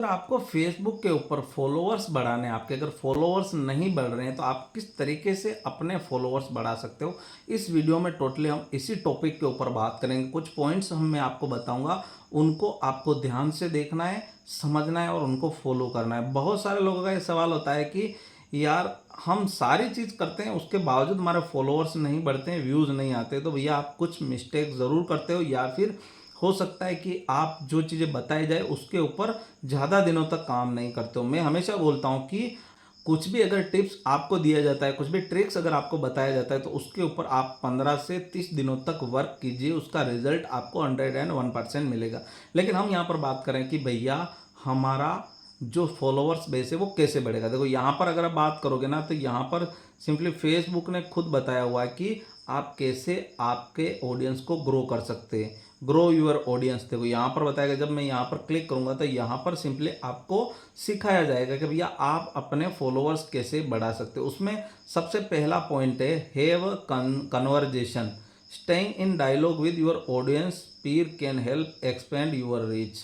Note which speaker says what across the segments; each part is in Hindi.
Speaker 1: अगर आपको फेसबुक के ऊपर फॉलोअर्स बढ़ाने हैं, आपके अगर फॉलोअर्स नहीं बढ़ रहे हैं तो आप किस तरीके से अपने फॉलोअर्स बढ़ा सकते हो। इस वीडियो में टोटली हम इसी टॉपिक के ऊपर बात करेंगे। कुछ पॉइंट्स मैं आपको बताऊंगा, उनको आपको ध्यान से देखना है, समझना है और उनको फॉलो करना है। बहुत सारे लोगों का ये सवाल होता है कि यार हम सारी चीज़ करते हैं उसके बावजूद हमारे फॉलोअर्स नहीं बढ़ते हैं, व्यूज़ नहीं आते। तो भैया आप कुछ मिस्टेक ज़रूर करते हो, या फिर हो सकता है कि आप जो चीज़ें बताई जाए उसके ऊपर ज़्यादा दिनों तक काम नहीं करते हो। मैं हमेशा बोलता हूँ कि कुछ भी अगर टिप्स आपको दिया जाता है, कुछ भी ट्रिक्स अगर आपको बताया जाता है, तो उसके ऊपर आप 15 से 30 दिनों तक वर्क कीजिए, उसका रिजल्ट आपको 101% मिलेगा। लेकिन हम यहाँ पर बात करें कि भैया हमारा जो फॉलोअर्स बेस है वो कैसे बढ़ेगा। देखो यहाँ पर अगर आप बात करोगे ना, तो यहाँ पर सिंपली फेसबुक ने खुद बताया हुआ है कि आप कैसे आपके ऑडियंस को ग्रो कर सकते हैं। ग्रो यूर ऑडियंस, देखो यहाँ पर बताएगा। जब मैं यहाँ पर क्लिक करूंगा तो यहाँ पर सिंपली आपको सिखाया जाएगा कि भैया आप अपने फॉलोअर्स कैसे बढ़ा सकते हो। उसमें सबसे पहला पॉइंट है have conversation, staying in dialogue with your audience peer can help expand your reach.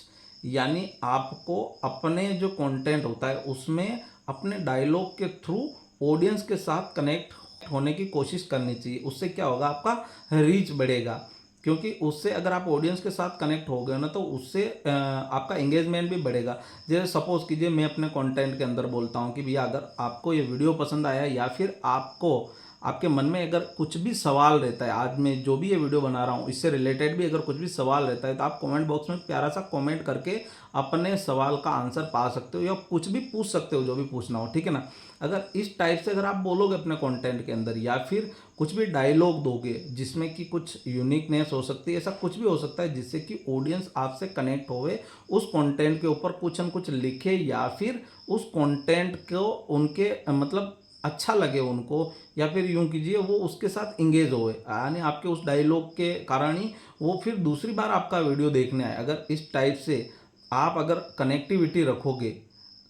Speaker 1: यानी आपको अपने जो कंटेंट होता है उसमें अपने डायलॉग के थ्रू ऑडियंस के साथ कनेक्ट होने की कोशिश करनी चाहिए। उससे क्या होगा, आपका रीच बढ़ेगा। क्योंकि उससे अगर आप ऑडियंस के साथ कनेक्ट हो गए ना, तो उससे आपका एंगेजमेंट भी बढ़ेगा। जैसे सपोज कीजिए मैं अपने कंटेंट के अंदर बोलता हूँ कि भैया अगर आपको ये वीडियो पसंद आया, या फिर आपको आपके मन में अगर कुछ भी सवाल रहता है, आज मैं जो भी ये वीडियो बना रहा हूँ इससे रिलेटेड भी अगर कुछ भी सवाल रहता है, तो आप कमेंट बॉक्स में प्यारा सा कमेंट करके अपने सवाल का आंसर पा सकते हो, या कुछ भी पूछ सकते हो जो भी पूछना हो, ठीक है ना। अगर इस टाइप से अगर आप बोलोगे अपने कंटेंट के अंदर, या फिर कुछ भी डायलॉग दोगे जिसमें कि कुछ यूनिकनेस हो सकती है, ऐसा कुछ भी हो सकता है जिससे कि ऑडियंस आपसे कनेक्ट होवे, उस कंटेंट के ऊपर कुछ न कुछ लिखे, या फिर उस कंटेंट को उनके मतलब अच्छा लगे उनको, या फिर यूं कीजिए वो उसके साथ इंगेज होए, यानी आपके उस डायलॉग के कारण ही वो फिर दूसरी बार आपका वीडियो देखने आए। अगर इस टाइप से आप अगर कनेक्टिविटी रखोगे,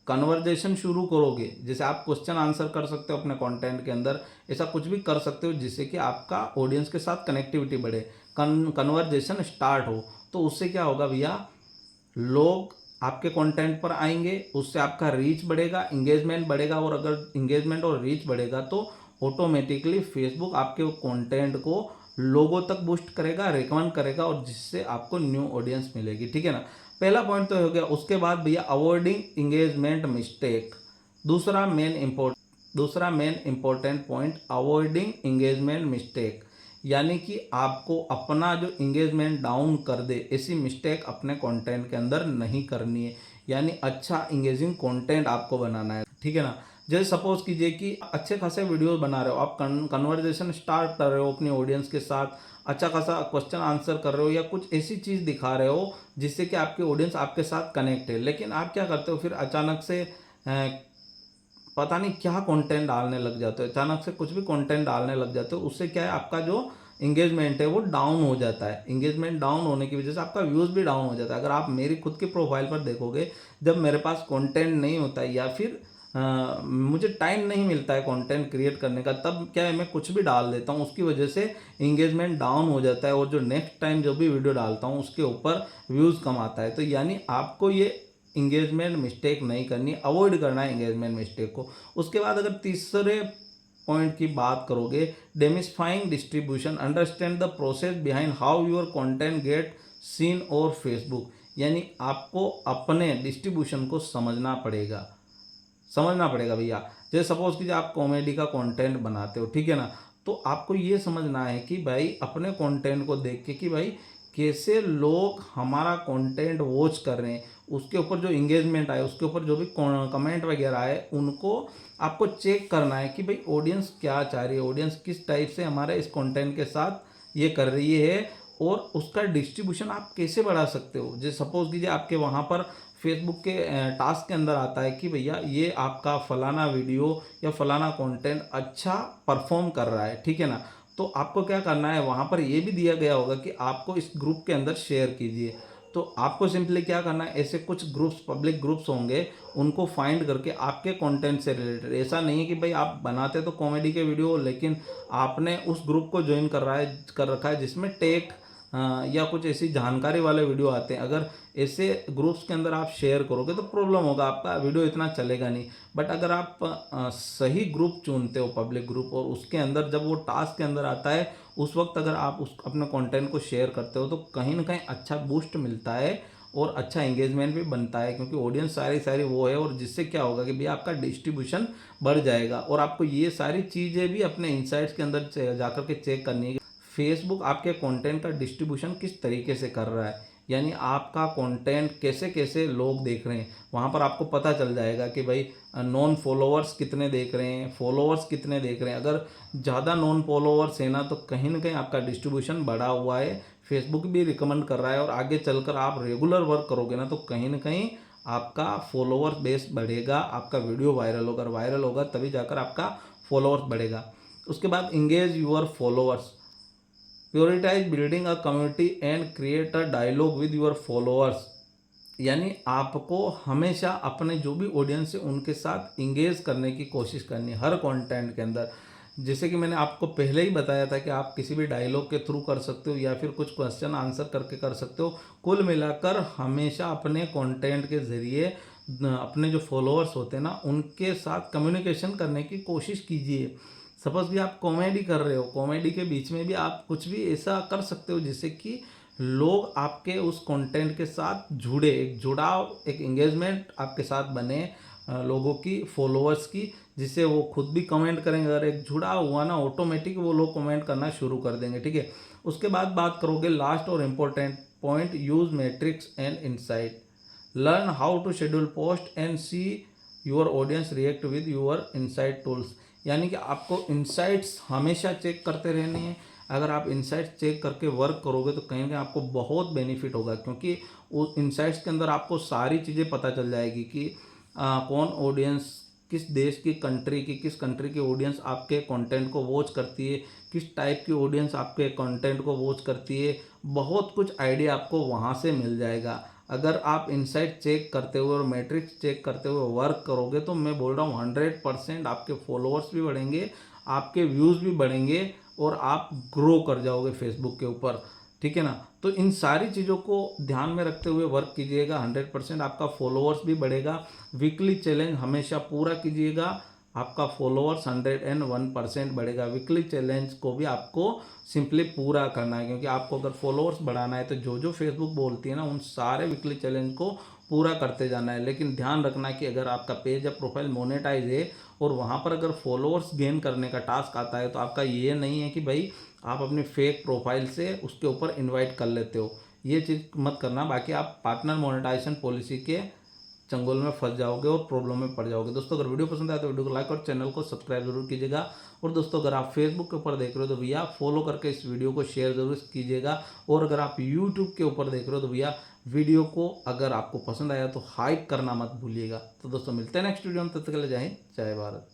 Speaker 1: कन्वर्जेशन शुरू करोगे, जैसे आप क्वेश्चन आंसर कर सकते हो अपने कंटेंट के अंदर, ऐसा कुछ भी कर सकते हो जिससे कि आपका ऑडियंस के साथ कनेक्टिविटी बढ़े, कन्वर्जेशन स्टार्ट हो। तो उससे क्या होगा भैया, लोग आपके कंटेंट पर आएंगे, उससे आपका रीच बढ़ेगा, इंगेजमेंट बढ़ेगा। और अगर इंगेजमेंट और रीच बढ़ेगा तो ऑटोमेटिकली फेसबुक आपके कंटेंट को लोगों तक बूस्ट करेगा, रिकमेंड करेगा, और जिससे आपको न्यू ऑडियंस मिलेगी, ठीक है ना। पहला पॉइंट तो हो गया। उसके बाद भैया अवॉइडिंग इंगेजमेंट मिस्टेक, दूसरा main important point, avoiding engagement mistake. यानी कि आपको अपना जो इंगेजमेंट डाउन कर दे, ऐसी मिस्टेक अपने कंटेंट के अंदर नहीं करनी है। यानी अच्छा इंगेजिंग कंटेंट आपको बनाना है, ठीक है ना। जैसे सपोज कीजिए कि अच्छे खासे वीडियो बना रहे हो, आप कन्वर्जेशन स्टार्ट कर रहे हो अपनी ऑडियंस के साथ, अच्छा खासा क्वेश्चन आंसर कर रहे हो, या कुछ ऐसी चीज़ दिखा रहे हो जिससे कि आपकी ऑडियंस आपके साथ कनेक्ट है। लेकिन आप क्या करते हो, फिर अचानक से पता नहीं क्या कंटेंट डालने लग जाते हो, अचानक से कुछ भी कंटेंट डालने लग जाते हो। उससे क्या है, आपका जो इंगेजमेंट है वो डाउन हो जाता है। इंगेजमेंट डाउन होने की वजह से आपका व्यूज़ भी डाउन हो जाता है। अगर आप मेरी खुद की प्रोफाइल पर देखोगे, जब मेरे पास कंटेंट नहीं होता है, या फिर मुझे टाइम नहीं मिलता है कंटेंट क्रिएट करने का, तब क्या है मैं कुछ भी डाल देता हूँ, उसकी वजह से इंगेजमेंट डाउन हो जाता है, और जो नेक्स्ट टाइम जो भी वीडियो डालता हूँ उसके ऊपर व्यूज़ कम आता है। तो यानी आपको ये इंगेजमेंट मिस्टेक नहीं करनी, अवॉइड करना है इंगेजमेंट मिस्टेक को। उसके बाद अगर तीसरे पॉइंट की बात करोगे, demystifying distribution, understand the process behind how your content get seen और फेसबुक। यानी आपको अपने डिस्ट्रीब्यूशन को समझना पड़ेगा भैया। जैसे सपोज कीजिए आप कॉमेडी का कंटेंट बनाते हो, ठीक है ना। तो आपको ये समझना है कि भाई अपने कंटेंट को देख के कि भाई कैसे लोग हमारा कंटेंट वॉच कर रहे हैं, उसके ऊपर जो इंगेजमेंट आए, उसके ऊपर जो भी कमेंट वगैरह आए, उनको आपको चेक करना है कि भाई ऑडियंस क्या चाह रही है, ऑडियंस किस टाइप से हमारे इस कंटेंट के साथ ये कर रही है, और उसका डिस्ट्रीब्यूशन आप कैसे बढ़ा सकते हो। जैसे सपोज कीजिए आपके वहाँ पर फेसबुक के टास्क के अंदर आता है कि भैया ये आपका फलाना वीडियो या फलाना कंटेंट अच्छा परफॉर्म कर रहा है, ठीक है ना। तो आपको क्या करना है, वहाँ पर ये भी दिया गया होगा कि आपको इस ग्रुप के अंदर शेयर कीजिए। तो आपको सिंपली क्या करना है, ऐसे कुछ ग्रुप्स, पब्लिक ग्रुप्स होंगे, उनको फाइंड करके आपके कंटेंट से रिलेटेड, ऐसा नहीं है कि भाई आप बनाते तो कॉमेडी के वीडियो, लेकिन आपने उस ग्रुप को ज्वाइन कर रखा है जिसमें टेक या कुछ ऐसी जानकारी वाले वीडियो आते हैं, अगर ऐसे ग्रुप्स के अंदर आप शेयर करोगे तो प्रॉब्लम होगा, आपका वीडियो इतना चलेगा नहीं। बट अगर आप सही ग्रुप चुनते हो, पब्लिक ग्रुप, और उसके अंदर जब वो टास्क के अंदर आता है उस वक्त अगर आप उस अपने कंटेंट को शेयर करते हो तो कहीं ना कहीं अच्छा बूस्ट मिलता है और अच्छा एंगेजमेंट भी बनता है, क्योंकि ऑडियंस सारी वो है। और जिससे क्या होगा कि भैया आपका डिस्ट्रीब्यूशन बढ़ जाएगा। और आपको ये सारी चीज़ें भी अपने इंसाइट्स के अंदर जाकर के चेक करनी है कि फेसबुक आपके कंटेंट का डिस्ट्रीब्यूशन किस तरीके से कर रहा है, यानी आपका कंटेंट कैसे कैसे लोग देख रहे हैं। वहाँ पर आपको पता चल जाएगा कि भाई नॉन फॉलोअर्स कितने देख रहे हैं, फॉलोअर्स कितने देख रहे हैं। अगर ज़्यादा नॉन फॉलोअर्स है ना तो कहीं ना कहीं आपका डिस्ट्रीब्यूशन बढ़ा हुआ है, फेसबुक भी रिकमेंड कर रहा है। और आगे चलकर आप रेगुलर वर्क करोगे ना तो कहीं ना कहीं आपका फॉलोअर बेस बढ़ेगा, आपका वीडियो वायरल होगा, वायरल होगा तभी जाकर आपका फॉलोअर्स बढ़ेगा। उसके बाद engage your followers, prioritize building a community and create a dialogue with your followers, यानी आपको हमेशा अपने जो भी ऑडियंस है उनके साथ इंगेज करने की कोशिश करनी है हर कंटेंट के अंदर। जैसे कि मैंने आपको पहले ही बताया था कि आप किसी भी डायलॉग के थ्रू कर सकते हो या फिर कुछ क्वेश्चन आंसर करके कर सकते हो। कुल मिलाकर हमेशा अपने कंटेंट के ज़रिए अपने जो फॉलोअर्स होते हैं ना उनके साथ कम्युनिकेशन करने की कोशिश कीजिए। सपोज भी आप कॉमेडी कर रहे हो, कॉमेडी के बीच में भी आप कुछ भी ऐसा कर सकते हो जिससे कि लोग आपके उस कंटेंट के साथ जुड़े, एक जुड़ाव, एक एंगेजमेंट आपके साथ बने लोगों की, फॉलोअर्स की, जिससे वो खुद भी कमेंट करेंगे। अगर एक जुड़ाव हुआ ना ऑटोमेटिक वो लोग कमेंट करना शुरू कर देंगे, ठीक है। उसके बाद बात करोगे लास्ट और important point, use metrics and insight, learn how to schedule post and see your audience react with your insight tools, यानी कि आपको इनसाइट्स हमेशा चेक करते रहने हैं। अगर आप इनसाइट्स चेक करके वर्क करोगे तो कहीं ना कहीं आपको बहुत बेनिफिट होगा, क्योंकि उस इनसाइट्स के अंदर आपको सारी चीज़ें पता चल जाएगी कि कौन ऑडियंस, किस देश की, कंट्री की, किस कंट्री की ऑडियंस आपके कंटेंट को वॉच करती है, किस टाइप की ऑडियंस आपके कंटेंट को वॉच करती है। बहुत कुछ आइडिया आपको वहाँ से मिल जाएगा। अगर आप इनसाइट चेक करते हुए और मैट्रिक्स चेक करते हुए वर्क करोगे तो मैं बोल रहा हूँ 100% आपके फॉलोअर्स भी बढ़ेंगे, आपके व्यूज़ भी बढ़ेंगे और आप ग्रो कर जाओगे फेसबुक के ऊपर, ठीक है ना। तो इन सारी चीज़ों को ध्यान में रखते हुए वर्क कीजिएगा, 100% आपका फॉलोअर्स भी बढ़ेगा। वीकली चैलेंज हमेशा पूरा कीजिएगा, आपका फॉलोअर्स 101% बढ़ेगा। वीकली चैलेंज को भी आपको सिंपली पूरा करना है, क्योंकि आपको अगर फॉलोअर्स बढ़ाना है तो जो जो फेसबुक बोलती है ना उन सारे वीकली चैलेंज को पूरा करते जाना है। लेकिन ध्यान रखना कि अगर आपका पेज या प्रोफाइल मोनेटाइज है और वहाँ पर अगर फॉलोअर्स गेन करने का टास्क आता है तो आपका ये नहीं है कि भाई आप अपनी फेक प्रोफाइल से उसके ऊपर इन्वाइट कर लेते हो, ये चीज़ मत करना। बाकी आप पार्टनर मोनेटाइजेशन पॉलिसी के चंगुल में फंस जाओगे और प्रॉब्लम में पड़ जाओगे। दोस्तों अगर वीडियो पसंद आए तो वीडियो को लाइक और चैनल को सब्सक्राइब जरूर कीजिएगा। और दोस्तों अगर आप फेसबुक के ऊपर देख रहे हो तो भैया फॉलो करके इस वीडियो को शेयर जरूर कीजिएगा। और अगर आप यूट्यूब के ऊपर देख रहे हो तो भैया वीडियो को अगर आपको पसंद आया तो हाइप करना मत भूलिएगा। तो दोस्तों मिलते हैं नेक्स्ट वीडियो में, तब तक के लिए जय हिंद, जय भारत।